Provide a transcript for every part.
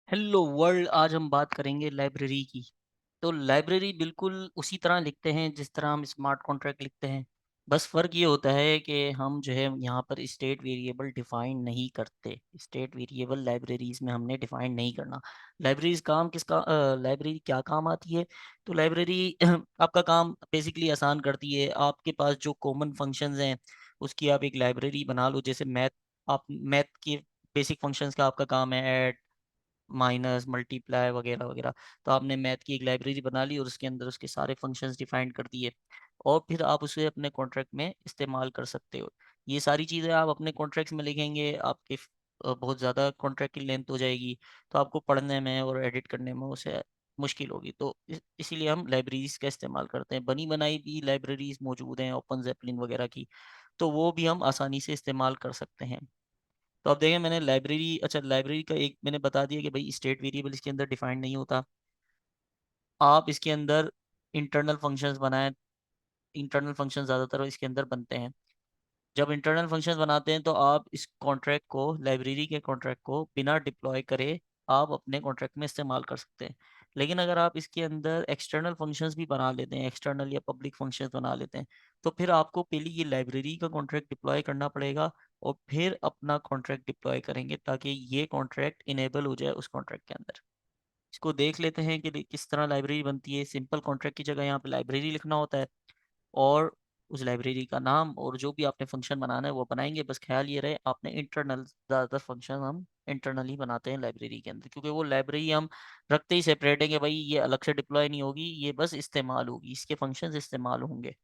Hello world. आज हम बात करेंगे लाइब्रेरी की। तो लाइब्रेरी बिल्कुल उसी तरह लिखते हैं जिस तरह हम स्मार्ट कॉन्ट्रैक्ट लिखते हैं। बस फ़र्क ये होता है कि हम जो है यहाँ पर स्टेट वेरिएबल डिफाइन नहीं करते। स्टेट वेरिएबल लाइब्रेरीज में हमने डिफाइन नहीं करना। लाइब्रेरीज काम किसका लाइब्रेरी क्या काम आती है? तो लाइब्रेरी आपका काम बेसिकली आसान करती है। आपके पास जो कॉमन फंक्शंस हैं उसकी आप एक लाइब्रेरी बना लो। जैसे मैथ, आप मैथ के बेसिक फंक्शंस का आपका काम है ऐड, माइनस, मल्टीप्लाई वगैरह वगैरह। तो आपने मैथ की एक लाइब्रेरी बना ली और उसके अंदर उसके सारे फंक्शंस डिफाइन कर दिए और फिर आप उसे अपने कॉन्ट्रैक्ट में इस्तेमाल कर सकते हो। ये सारी चीज़ें आप अपने कॉन्ट्रैक्ट्स में लिखेंगे, आपके बहुत ज़्यादा कॉन्ट्रैक्ट की लेंथ हो जाएगी। तो आपको पढ़ने में और एडिट करने में उसे मुश्किल होगी। तो इसीलिए हम लाइब्रेरीज का इस्तेमाल करते हैं। बनी बनाई भी लाइब्रेरीज मौजूद हैं ओपन जेपलिन वगैरह की, तो वो भी हम आसानी से इस्तेमाल कर सकते हैं। तो अब देखें, मैंने लाइब्रेरी, अच्छा लाइब्रेरी का एक मैंने बता दिया कि भाई स्टेट वेरिएबल इसके अंदर डिफाइंड नहीं होता। आप इसके अंदर इंटरनल फंक्शंस बनाएं। इंटरनल फंक्शन ज़्यादातर इसके अंदर बनते हैं। जब इंटरनल फंक्शंस बनाते हैं तो आप इस कॉन्ट्रैक्ट को, लाइब्रेरी के कॉन्ट्रैक्ट को बिना डिप्लॉय करे आप अपने कॉन्ट्रैक्ट में इस्तेमाल कर सकते हैं। लेकिन अगर आप इसके अंदर एक्सटर्नल फंक्शंस भी बना लेते हैं, एक्सटर्नल या पब्लिक फंक्शंस बना लेते हैं, तो फिर आपको पहले ये लाइब्रेरी का कॉन्ट्रैक्ट डिप्लॉय करना पड़ेगा और फिर अपना कॉन्ट्रैक्ट डिप्लॉय करेंगे ताकि ये कॉन्ट्रैक्ट इनेबल हो जाए उस कॉन्ट्रैक्ट के अंदर। इसको देख लेते हैं कि किस तरह लाइब्रेरी बनती है। सिंपल कॉन्ट्रैक्ट की जगह यहाँ पे लाइब्रेरी लिखना होता है और उस लाइब्रेरी का नाम और जो भी आपने फंक्शन बनाना है वो बनाएंगे। बस ख्याल ये रहे, आपने इंटरनल, ज़्यादातर फंक्शन हम इंटरनल ही बनाते हैं लाइब्रेरी के अंदर, क्योंकि वो लाइब्रेरी हम रखते ही सेपरेट है कि भाई ये अलग से डिप्लॉय नहीं होगी, ये बस इस्तेमाल होगी, इसके फंक्शंस इस्तेमाल होंगे।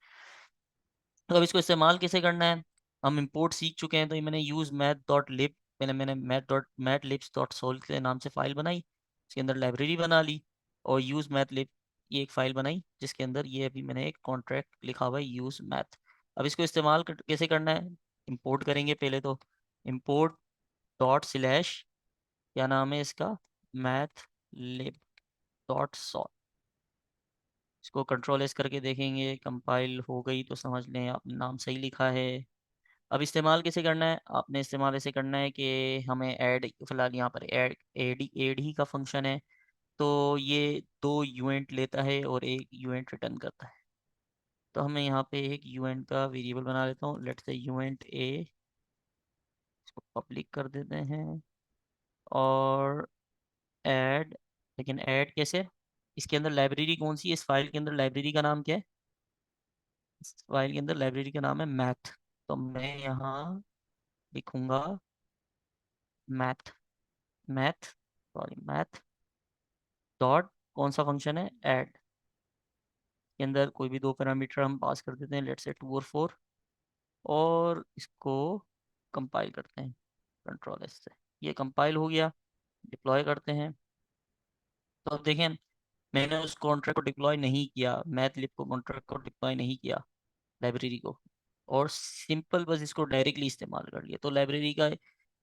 तो अब इसको इस्तेमाल कैसे करना है? हम इंपोर्ट सीख चुके हैं। तो ये मैंने यूज़ मैथ डॉट लिब, मैंने मैथ लिब्स डॉट सोल के नाम से फ़ाइल बनाई, इसके अंदर लाइब्रेरी बना ली और यूज़ मैथ लिब, ये एक फ़ाइल बनाई जिसके अंदर ये अभी मैंने एक कॉन्ट्रैक्ट लिखा हुआ है यूज़ मैथ। अब इसको इस्तेमाल कैसे करना है? इंपोर्ट करेंगे पहले तो। इंपोर्ट डॉट स्लैश, क्या नाम है इसका, मैथ लिब डॉट सोल। इसको कंट्रोल एस करके देखेंगे, कंपाइल हो गई तो समझ लें आपने नाम सही लिखा है। अब इस्तेमाल कैसे करना है? आपने इस्तेमाल ऐसे करना है कि हमें ऐड, फिलहाल यहाँ पर ऐड ही का फंक्शन है, तो ये दो यूएंट लेता है और एक यूएंट रिटर्न करता है। तो हमें यहाँ पे एक यूएंट का वेरिएबल बना लेता हूँ, लेट्स से यूएंट ए। इसको पब्लिक कर देते हैं और ऐड। लेकिन ऐड कैसे? इसके अंदर लाइब्रेरी कौन सी है? इस फाइल के अंदर लाइब्रेरी का नाम क्या है? इस फाइल के अंदर लाइब्रेरी का नाम है मैथ। तो मैं यहाँ लिखूंगा मैथ, मैथ डॉट, कौन सा फंक्शन है, ऐड। के अंदर कोई भी दो पैरामीटर हम पास कर देते हैं, लेट्स से 2 और 4, और इसको कंपाइल करते हैं कंट्रोल एस से। ये कंपाइल हो गया। डिप्लॉय करते हैं। तो अब देखें, मैंने उस कॉन्ट्रैक्ट को डिप्लॉय नहीं किया, मैथ लिब को कॉन्ट्रैक्ट को डिप्लॉय नहीं किया, लाइब्रेरी को, और सिंपल बस इसको डायरेक्टली इस्तेमाल कर लिया। तो लाइब्रेरी का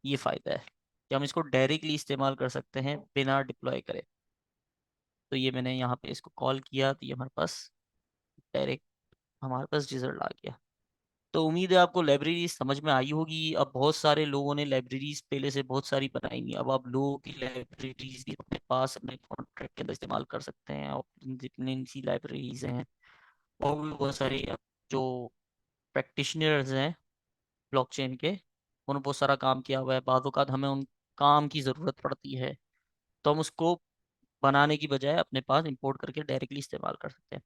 ये फ़ायदा है कि हम इसको डायरेक्टली इस्तेमाल कर सकते हैं बिना डिप्लॉय करे। तो ये मैंने यहाँ पे इसको कॉल किया तो ये हमारे पास डायरेक्ट, हमारे पास रिजल्ट आ गया। तो उम्मीद है आपको लाइब्रेरी समझ में आई होगी। अब बहुत सारे लोगों ने लाइब्रेरीज पहले से बहुत सारी बनाई हुई, अब आप लोगों की लाइब्रेरीज भी अपने पास अपने कॉन्ट्रैक्ट के अंदर इस्तेमाल कर सकते हैं। और जितनी सी लाइब्रेरीज हैं और भी बहुत सारी, अब जो प्रैक्टिशनर्स हैं ब्लॉकचेन के, उन्होंने बहुत सारा काम किया हुआ है। बाद औक़ात हमें उन काम की ज़रूरत पड़ती है तो हम उसको बनाने की बजाय अपने पास इंपोर्ट करके डायरेक्टली इस्तेमाल कर सकते हैं।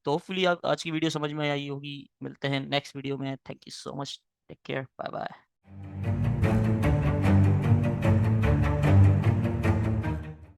तो होपफुली आप आज की वीडियो समझ में आई होगी। मिलते हैं नेक्स्ट वीडियो में। Thank you so much. Take care, bye bye.